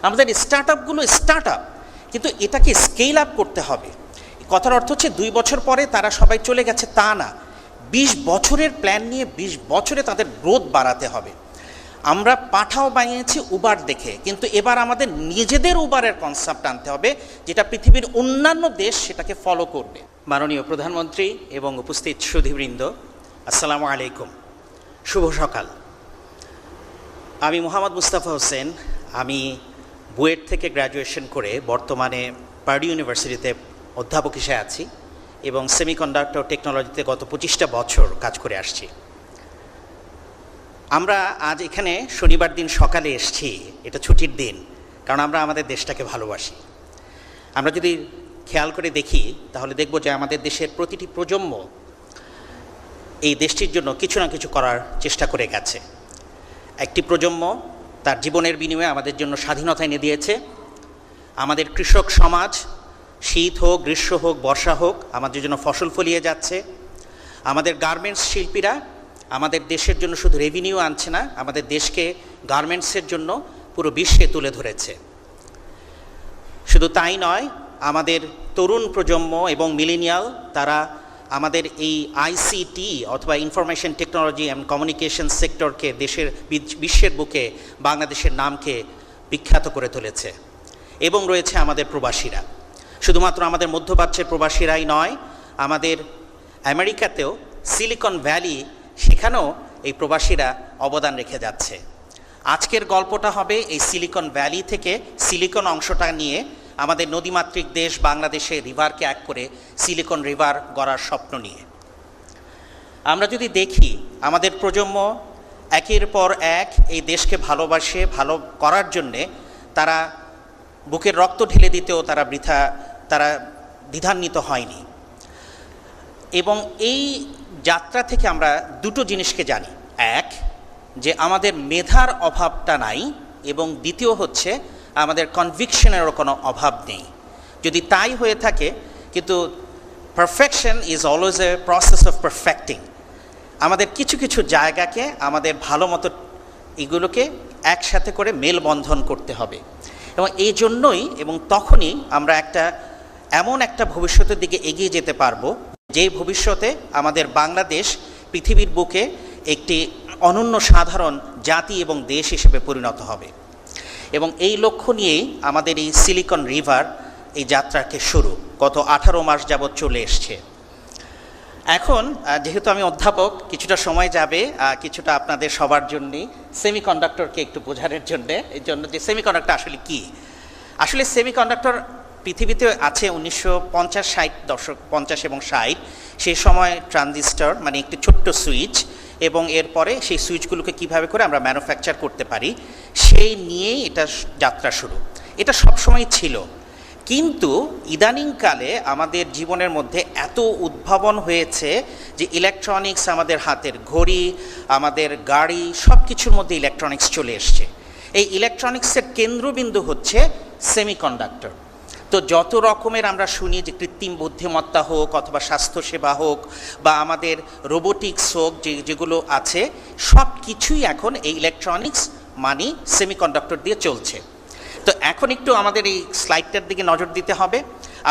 আমাদের স্টার্টআপগুলো স্টার্টআপ, কিন্তু এটাকে স্কেল আপ করতে হবে। কথার অর্থ হচ্ছে 2 বছর পরে তারা সবাই চলে গেছে তা না, 20 বছরের প্ল্যান নিয়ে 20 বছরে তাদের গ্রোথ বাড়াতে হবে। আমরা পাঠাও বানিয়েছি উবার দেখে, কিন্তু এবার আমাদের নিজেদের উবারের কনসেপ্ট আনতে হবে, যেটা পৃথিবীর অন্যান্য দেশ সেটাকে ফলো করবে। মাননীয় প্রধানমন্ত্রী এবং উপস্থিত সুধীবৃন্দ, আসসালামু আলাইকুম, শুভ সকাল। আমি মোহাম্মদ মুস্তাফা হোসেন। আমি বুয়েট থেকে গ্র্যাজুয়েশন করে বর্তমানে পার্ডু ইউনিভার্সিটিতে অধ্যাপক হিসেবে আছি এবং সেমিকন্ডাক্টর টেকনোলজিতে গত 25টা বছর কাজ করে আসছি। আমরা আজ এখানে শনিবার দিন সকালে এসেছি, এটা ছুটির দিন, কারণ আমরা আমাদের দেশটাকে ভালোবাসি। আমরা যদি খেয়াল করে দেখি তাহলে দেখব যে আমাদের দেশের প্রতিটি প্রজন্ম এই দেশটির জন্য কিছু না কিছু করার চেষ্টা করে গেছে। একটি প্রজন্ম তার জীবনের বিনিময়ে আমাদের জন্য স্বাধীনতা এনে দিয়েছে। আমাদের কৃষক সমাজ, শীত হোক, গ্রীষ্ম হোক, বর্ষা হোক, আমাদের জন্য ফসল ফলিয়ে যাচ্ছে। আমাদের গার্মেন্টস শিল্পীরা আমাদের দেশের জন্য শুধু রেভিনিউ আনছে না, আমাদের দেশকে গার্মেন্টসের জন্য পুরো বিশ্বে তুলে ধরেছে। শুধু তাই নয়, আমাদের তরুণ প্রজন্ম এবং মিলেনিয়াল তারা আমাদের এই আইসিটি অথবা ইনফরমেশন টেকনোলজি অ্যান্ড কমিউনিকেশন সেক্টরকে বিশ্বের বুকে বাংলাদেশের নামকে বিখ্যাত করে তুলেছে। এবং রয়েছে আমাদের প্রবাসীরা। শুধুমাত্র আমাদের মধ্যপ্রাচ্যের প্রবাসীরাই নয়, আমাদের আমেরিকাতেও সিলিকন ভ্যালি, সেখানেও এই প্রবাসীরা অবদান রেখে যাচ্ছে। আজকের গল্পটা হবে এই সিলিকন ভ্যালি থেকে সিলিকন অংশটা নিয়ে আমাদের নদীমাতৃক দেশ বাংলাদেশে রিভারকে এক করে সিলিকন রিভার গড়ার স্বপ্ন নিয়ে। আমরা যদি দেখি আমাদের প্রজন্ম একের পর এক এই দেশকে ভালোবাসে, ভালো করার জন্যে তারা বুকের রক্ত ঢেলে দিতেও তারা দ্বিধান্বিত হয়নি। এবং এই যাত্রা থেকে আমরা দুটো জিনিসকে জানি, এক যে আমাদের মেধার অভাবটা নাই, এবং দ্বিতীয় হচ্ছে আমাদের কনভিকশনেরও কোনো অভাব নেই। যদি তাই হয়ে থাকে, কিন্তু perfection is always a process of perfecting. আমাদের কিছু কিছু জায়গাকে আমাদের ভালো মতো এগুলোকে একসাথে করে মেলবন্ধন করতে হবে, এবং এই জন্যই এবং তখনই আমরা এমন একটা ভবিষ্যতের দিকে এগিয়ে যেতে পারবো, যে ভবিষ্যতে আমাদের বাংলাদেশ পৃথিবীর বুকে একটি অনন্য সাধারণ জাতি এবং দেশ হিসেবে পরিণত হবে। এবং এই লক্ষ্য নিয়েই আমাদের এই সিলিকন রিভার এই যাত্রাকে শুরু গত 18 মাস যাবৎ চলে এসছে। এখন যেহেতু আমি অধ্যাপক, কিছুটা সময় যাবে কিছুটা আপনাদের সবার জন্যই সেমিকন্ডাক্টরকে একটু বোঝানোর জন্যে, এই জন্য যে সেমিকন্ডাক্টর আসলে কি। আসলে সেমিকন্ডাক্টর পৃথিবীতে আছে 1950-60 দশক, 50 এবং 60। সেই সময় ট্রানজিস্টর মানে একটি ছোট্ট সুইচ, এবং এরপরে সেই সুইচগুলোকে কিভাবে করে আমরা ম্যানুফ্যাকচার করতে পারি সেই নিয়েই এটা যাত্রা শুরু। এটা সবসময় ছিল, কিন্তু ইদানিংকালে আমাদের জীবনের মধ্যে এত উদ্ভাবন হয়েছে যে ইলেকট্রনিক্স, আমাদের হাতের ঘড়ি, আমাদের গাড়ি, সব কিছুর মধ্যে ইলেকট্রনিক্স চলে এসছে। এই ইলেকট্রনিক্সের কেন্দ্রবিন্দু হচ্ছে সেমিকন্ডাক্টর। তো যত রকমের আমরা শুনি যে কৃত্রিম বুদ্ধিমত্তা হোক অথবা স্বাস্থ্যসেবা হোক বা আমাদের রোবোটিক্স হোক, যেগুলো আছে সব কিছুই এখন এই ইলেকট্রনিক্স মানে সেমিকন্ডাক্টর দিয়ে চলছে। তো এখন একটু আমাদের এই স্লাইডটার দিকে নজর দিতে হবে।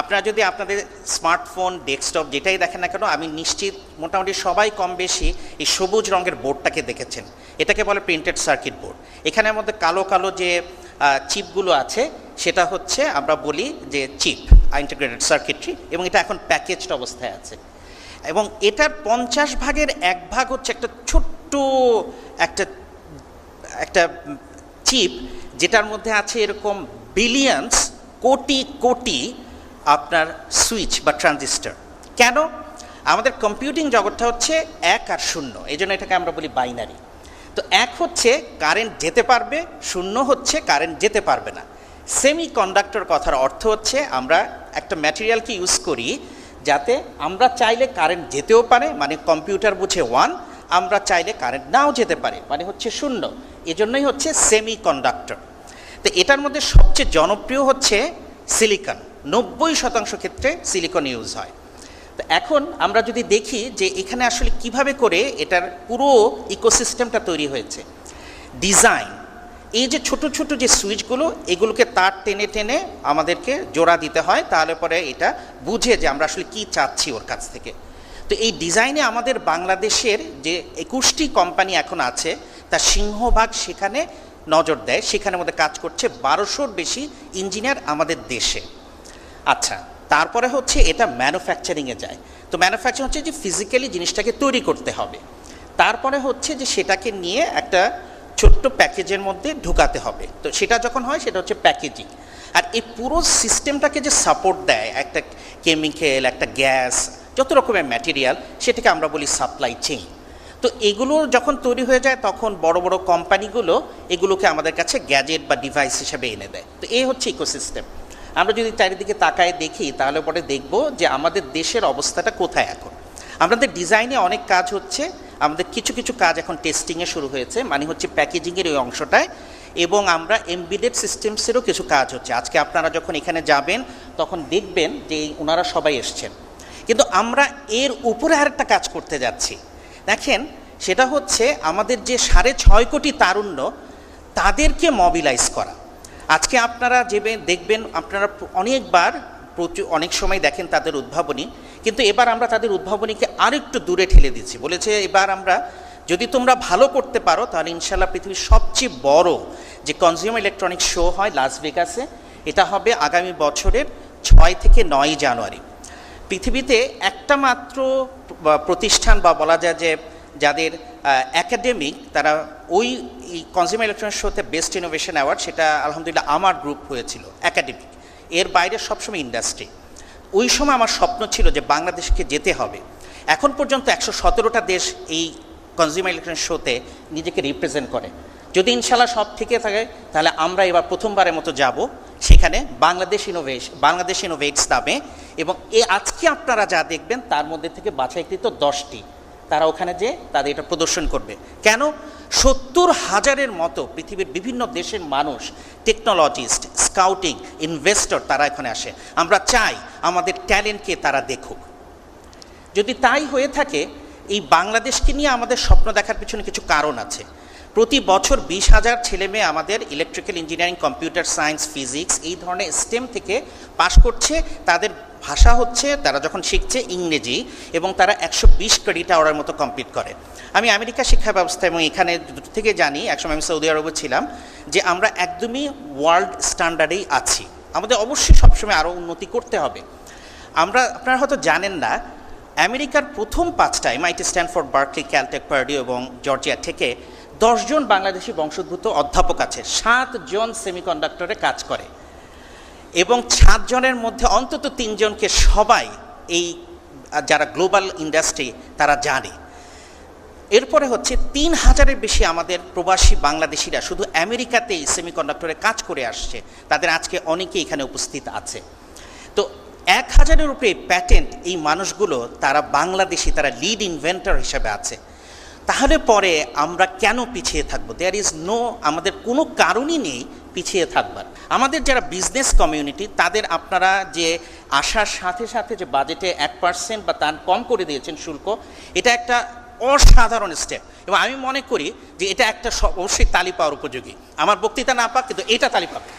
আপনারা যদি আপনাদের স্মার্টফোন, ডেস্কটপ যেটাই দেখেন না কেন, আমি নিশ্চিত মোটামুটি সবাই কম বেশি এই সবুজ রঙের বোর্ডটাকে দেখেছেন। এটাকে বলে প্রিন্টেড সার্কিট বোর্ড। এখানের মধ্যে কালো কালো যে চিপগুলো আছে সেটা হচ্ছে আমরা বলি যে চিপ, ইন্টিগ্রেটেড সার্কিটরি, এবং এটা এখন প্যাকেজড অবস্থায় আছে। এবং এটার 50 ভাগের 1 ভাগ হচ্ছে একটা ছোট্ট একটা চিপ, যেটার মধ্যে আছে এরকম বিলিয়ন্স, কোটি কোটি আপনার সুইচ বা ট্রানজিস্টর। কেন? আমাদের কম্পিউটিং জগৎটা হচ্ছে 1 আর 0, এই জন্য এটাকে আমরা বলি বাইনারি। তো 1 হচ্ছে কারেন্ট যেতে পারবে, 0 হচ্ছে কারেন্ট যেতে পারবে না। সেমিকন্ডাক্টর কথার অর্থ হচ্ছে আমরা একটা ম্যাটেরিয়ালকে ইউজ করি যাতে আমরা চাইলে কারেন্ট যেতেও পারে, মানে কম্পিউটার বুঝে 1, আমরা চাইলে কারেন্ট নাও যেতে পারে, মানে হচ্ছে 0। এজন্যই হচ্ছে সেমিকন্ডাক্টর। তো এটার মধ্যে সবচেয়ে জনপ্রিয় হচ্ছে সিলিকন। 90% ক্ষেত্রে সিলিকন ইউজ হয়। তো এখন আমরা যদি দেখি যে এখানে আসলে কিভাবে করে এটার পুরো ইকোসিস্টেমটা তৈরি হয়েছে, ডিজাইন, এই যে ছোট ছোট যে সুইচগুলো, এগুলোকে তার টেনে টেনে আমাদেরকে জোড়া দিতে হয়, তাহলে পরে এটা বুঝে যে আমরা আসলে কী চাচ্ছি ওর কাছ থেকে। তো এই ডিজাইনে আমাদের বাংলাদেশের যে 21টি কোম্পানি এখন আছে, তার সিংহভাগ সেখানে নজর দেয়। সেখানের মধ্যে কাজ করছে 1200-র বেশি ইঞ্জিনিয়ার আমাদের দেশে। আচ্ছা, তারপরে হচ্ছে এটা ম্যানুফ্যাকচারিংয়ে যায়। তো ম্যানুফ্যাকচারিং হচ্ছে যে ফিজিক্যালি জিনিসটাকে তৈরি করতে হবে, তারপরে হচ্ছে যে সেটাকে নিয়ে একটা ছোট্ট প্যাকেজের মধ্যে ঢুকাতে হবে। তো সেটা যখন হয় সেটা হচ্ছে প্যাকেজিং। আর এই পুরো সিস্টেমটাকে যে সাপোর্ট দেয় একটা কেমিক্যাল, একটা গ্যাস, যত রকমের ম্যাটেরিয়াল, সেটাকে আমরা বলি সাপ্লাই চেইন। তো এগুলো যখন তৈরি হয়ে যায় তখন বড় বড় কোম্পানিগুলো এগুলোকে আমাদের কাছে গ্যাজেট বা ডিভাইস হিসেবে এনে দেয়। তো এই হচ্ছে ইকোসিস্টেম। আমরা যদি চারিদিকে তাকায় দেখি তাহলে পরে দেখব যে আমাদের দেশের অবস্থাটা কোথায় এখন। আমাদের ডিজাইনে অনেক কাজ হচ্ছে, আমাদের কিছু কিছু কাজ এখন টেস্টিংয়ে শুরু হয়েছে, মানে হচ্ছে প্যাকেজিংয়ের ওই অংশটায়, এবং আমরা এমবেডেড সিস্টেমসেরও কিছু কাজ হচ্ছে। আজকে আপনারা যখন এখানে যাবেন তখন দেখবেন যে ওনারা সবাই এসছেন। কিন্তু আমরা এর উপরে আরেকটা কাজ করতে যাচ্ছি। দেখেন, সেটা হচ্ছে আমাদের যে 6.5 কোটি তারুণ্য, তাদেরকে মবিলাইজ করা। আজকে আপনারা দেখবেন, আপনারা অনেকবার অনেক সময় দেখেন তাদের উদ্ভাবনী, কিন্তু এবার আমরা তাদের উদ্ভাবনীকে আরেকটু দূরে ঠেলে দিচ্ছি। বলেছে এবার আমরা যদি তোমরা ভালো করতে পারো তাহলে ইনশাল্লাহ পৃথিবীর সবচেয়ে বড় যে কনজিউমার ইলেকট্রনিক্স শো হয় লাস ভেগাসে, এটা হবে আগামী বছরের 6 থেকে 9 জানুয়ারি। পৃথিবীতে একটা মাত্র প্রতিষ্ঠান বা বলা যায় যে যাদের একাডেমিক, তারা ওই কনজিউমার ইলেকট্রনিক্স শোতে বেস্ট ইনোভেশন অ্যাওয়ার্ড, সেটা আলহামদুলিল্লাহ আমার গ্রুপ হয়েছিল একাডেমিক। এর বাইরে সবসময় ইন্ডাস্ট্রি। ওই সময় আমার স্বপ্ন ছিল যে বাংলাদেশকে যেতে হবে। এখন পর্যন্ত 117টা দেশ এই কনজিউমার ইলেকট্রনিক্স শোতে নিজেকে রিপ্রেজেন্ট করে। যদি ইনশাল্লাহ সব থেকে থাকে তাহলে আমরা এবার প্রথমবারের মতো যাব সেখানে, বাংলাদেশ ইনোভেটস নামে। এবং আজকে আপনারা যা দেখবেন তার মধ্যে থেকে বাছাইকৃত 10টি তারা ওখানে যে তাদের এটা প্রদর্শন করবে। কেন? 70,000-এর মতো পৃথিবীর বিভিন্ন দেশের মানুষ, টেকনোলজিস্ট, স্কাউটিং, ইনভেস্টর, তারা এখানে আসে। আমরা চাই আমাদের ট্যালেন্টকে তারা দেখুক। যদি তাই হয়ে থাকে, এই বাংলাদেশকে নিয়ে আমাদের স্বপ্ন দেখার পিছনে কিছু কারণ আছে। প্রতি বছর 20,000 ছেলেমেয়ে আমাদের electrical engineering, computer science, physics এই ধরনের স্টেম থেকে পাশ করছে। তাদের ভাষা হচ্ছে, তারা যখন শিখছে ইংরেজি, এবং তারা 120 ক্রেডিট আওয়ারের মতো কমপ্লিট করে। আমি আমেরিকা শিক্ষা ব্যবস্থা এবং এখানে থেকে জানি, একসময় আমি সৌদি আরবে ছিলাম, যে আমরা একদমই ওয়ার্ল্ড স্ট্যান্ডার্ডেই আছি। আমাদের অবশ্যই সবসময় আরও উন্নতি করতে হবে। আপনারা হয়তো জানেন না, আমেরিকার প্রথম 5টা MIT, Stanford, Berkeley, Caltech, Purdue এবং জর্জিয়া থেকে 10 জন বাংলাদেশি বংশোদ্ভূত অধ্যাপক আছে। 7 জন সেমিকন্ডাক্টরে কাজ করে, এবং 7 জনের মধ্যে অন্তত 3 জনকে সবাই এই যারা গ্লোবাল ইন্ডাস্ট্রি তারা জানে। এরপরে হচ্ছে 3000-এর বেশি আমাদের প্রবাসী বাংলাদেশিরা শুধু আমেরিকাতেই সেমিকন্ডাক্টরে কাজ করে আসছে। তাদের আজকে অনেকেই এখানে উপস্থিত আছে। তো 1000-এর উপরে প্যাটেন্ট এই মানুষগুলো তারা বাংলাদেশি, তারা লিড ইনভেন্টর হিসেবে আছে। তাহলে পরে আমরা কেন পিছিয়ে থাকবো? আমাদের কোনো কারণই নেই পিছিয়ে থাকবার। আমাদের যারা বিজনেস কমিউনিটি, তাদের আপনারা যে আসার সাথে সাথে যে বাজেটে 1% বা তার কম করে দিয়েছেন শুল্ক, এটা একটা অসাধারণ স্টেপ, এবং আমি মনে করি যে এটা একটা অবশ্যই তালি পাওয়ার উপযোগী। আমার বক্তৃতা না পাক, কিন্তু এটা তালি পাবে।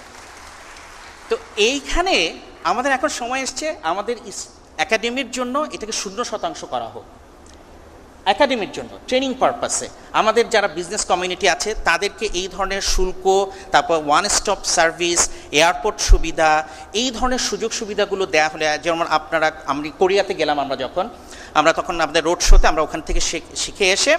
তো এইখানে আমাদের এখন সময় এসছে আমাদের একাডেমির জন্য এটাকে 0% করা হোক। একাডেমির জন্য ট্রেনিং পারপাসে আমাদের যারা বিজনেস কমিউনিটি আছে তাদেরকে এই ধরনের শুল্ক, তারপর ওয়ান স্টপ সার্ভিস, এয়ারপোর্ট সুবিধা, এই ধরনের সুযোগ সুবিধাগুলো দেওয়া হলে, যেমন আমি কোরিয়াতে গেলাম, আমরা তখন আমাদের রোড শোতে আমরা ওখান থেকে শিখে এসে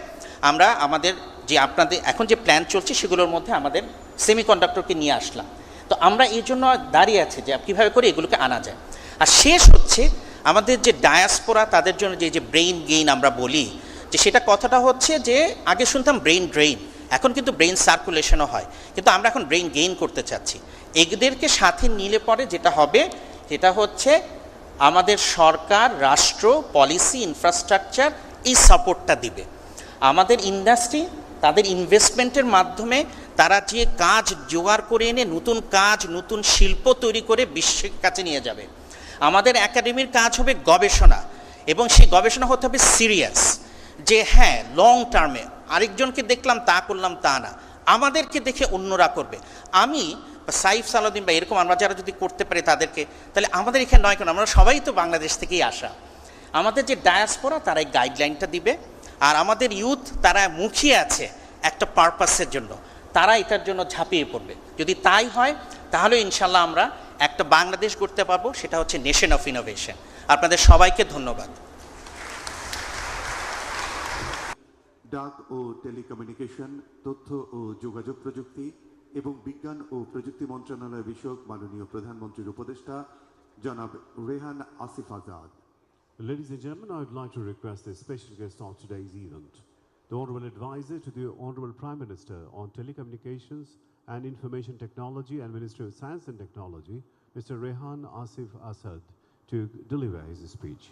আমরা আমাদের যে আপনাদের এখন যে প্ল্যান চলছে সেগুলোর মধ্যে আমাদের সেমিকন্ডাক্টরকে নিয়ে আসলাম। তো আমরা এই জন্য দাঁড়িয়ে আছি যে কীভাবে করে এগুলোকে আনা যায়। আর শেষ হচ্ছে আমাদের যে ডায়াসপোরা, তাদের জন্য যে ব্রেইন গেইন আমরা বলি, যে সেটা কথাটা হচ্ছে যে আগে শুনতাম ব্রেইন ড্রেইন, এখন কিন্তু ব্রেইন সার্কুলেশনও হয়, কিন্তু আমরা এখন ব্রেইন গেইন করতে চাচ্ছি। এদেরকে সাথে নিলে পরে যেটা হবে, যেটা হচ্ছে আমাদের সরকার, রাষ্ট্র, পলিসি, ইনফ্রাস্ট্রাকচার এই সাপোর্টটা দিবে। আমাদের ইন্ডাস্ট্রি তাদের ইনভেস্টমেন্টের মাধ্যমে তারা যে কাজ জোগাড় করে এনে নতুন কাজ, নতুন শিল্প তৈরি করে বিশ্বের কাছে নিয়ে যাবে। আমাদের একাডেমির কাজ হবে গবেষণা, এবং সেই গবেষণা হতে হবে সিরিয়াস, যে হ্যাঁ লং টার্মে। আরেকজনকে দেখলাম তা করলাম তা না, আমাদেরকে দেখে অন্যরা করবে। আমি বা সাইফ সালাউদ্দিন বা এরকম আমরা যারা যদি করতে পারি তাদেরকে, তাহলে আমাদের এখানে নয় কেন, আমরা সবাই তো বাংলাদেশ থেকেই আসা। আমাদের যে ডায়াসপোরা তারা এই গাইডলাইনটা দিবে, আর আমাদের ইউথ তারা মুখিয়ে আছে একটা পারপাসের জন্য, তারা এটার জন্য ঝাঁপিয়ে পড়বে। যদি তাই হয় তাহলে ইনশাল্লাহ আমরা একটা বাংলাদেশ গড়তে পারবো, সেটা হচ্ছে নেশন অফ ইনোভেশন। আপনাদের সবাইকে ধন্যবাদ। ডাক ও টেলিকমিউনিকেশন, তথ্য ও যোগাযোগ প্রযুক্তি এবং বিজ্ঞান ও প্রযুক্তি মন্ত্রণালয় বিষয়ক মাননীয় প্রধানমন্ত্রীর উপদেষ্টা জনাব Rehan Asif Azad. Ladies and gentlemen, I would like to request the special guest of today's event, the Honorable Advisor to the Honorable Prime Minister on Telecommunications and Information Technology and Ministry of Science and Technology, Mr. Rehan Asif Asad, to deliver his speech.